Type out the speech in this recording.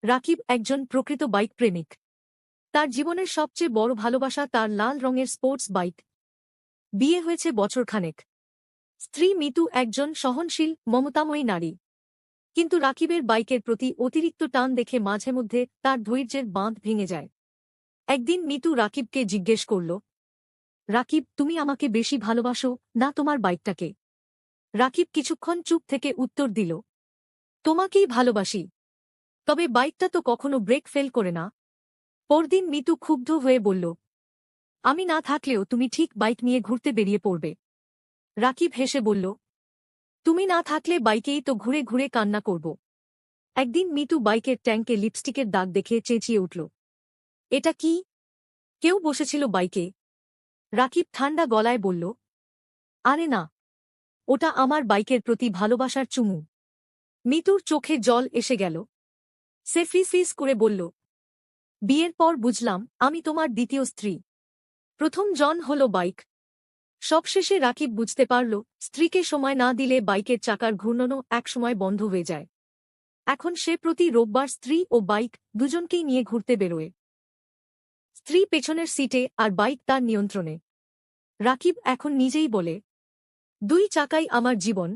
রাকিব একজন প্রকৃত বাইক প্রেমিক। তার জীবনের সবচেয়ে বড় ভালোবাসা তার লাল রঙের স্পোর্টস বাইক। বিয়ে হয়েছে বছরখানেক। স্ত্রী মিতু একজন সহনশীল, মমতাময়ী নারী। কিন্তু রাকিবের বাইকের প্রতি অতিরিক্ত টান দেখে মাঝে মধ্যে তার ধৈর্যের বাঁধ ভেঙে যায়। একদিন মিতু রাকিবকে জিজ্ঞেস করল, রাকিব, তুমি আমাকে বেশি ভালোবাসো না তোমার বাইকটাকে? রাকিব কিছুক্ষণ চুপ থেকে উত্তর দিল, তোমাকেই ভালোবাসি, তবে বাইকটা তো কখনো ব্রেক ফেল করে না। পরদিন মিতু ক্ষুব্ধ হয়ে বলল, আমি না থাকলেও তুমি ঠিক বাইক নিয়ে ঘুরতে বেরিয়ে পড়বে। রাকিব হেসে বলল, তুমি না থাকলে বাইকেই তো ঘুরে ঘুরে কান্না করব। একদিন মিতু বাইকের ট্যাঙ্কে লিপস্টিকের দাগ দেখে চেঁচিয়ে উঠল, এটা কি? কেউ বসেছিল বাইকে? রাকিব ঠান্ডা গলায় বলল, আরে না, ওটা আমার বাইকের প্রতি ভালোবাসার চুমু। মিতুর চোখে জল এসে গেল। সে ফিস ফিস করে বলল, বিয়ের পর বুঝলাম আমি তোমার দ্বিতীয় স্ত্রী। প্রথম জন হল বাইক। সবশেষে রাকিব বুঝতে পারল, স্ত্রীকে সময় না দিলে বাইকের চাকার ঘূর্ণনও একসময় বন্ধ হয়ে যায়। এখন সে প্রতি রোববার স্ত্রী ও বাইক দুজনকেই নিয়ে ঘুরতে বেরোয়। স্ত্রী পেছনের সিটে আর বাইক তার নিয়ন্ত্রণে। রাকিব এখন নিজেই বলে, দুই চাকাই আমার জীবন,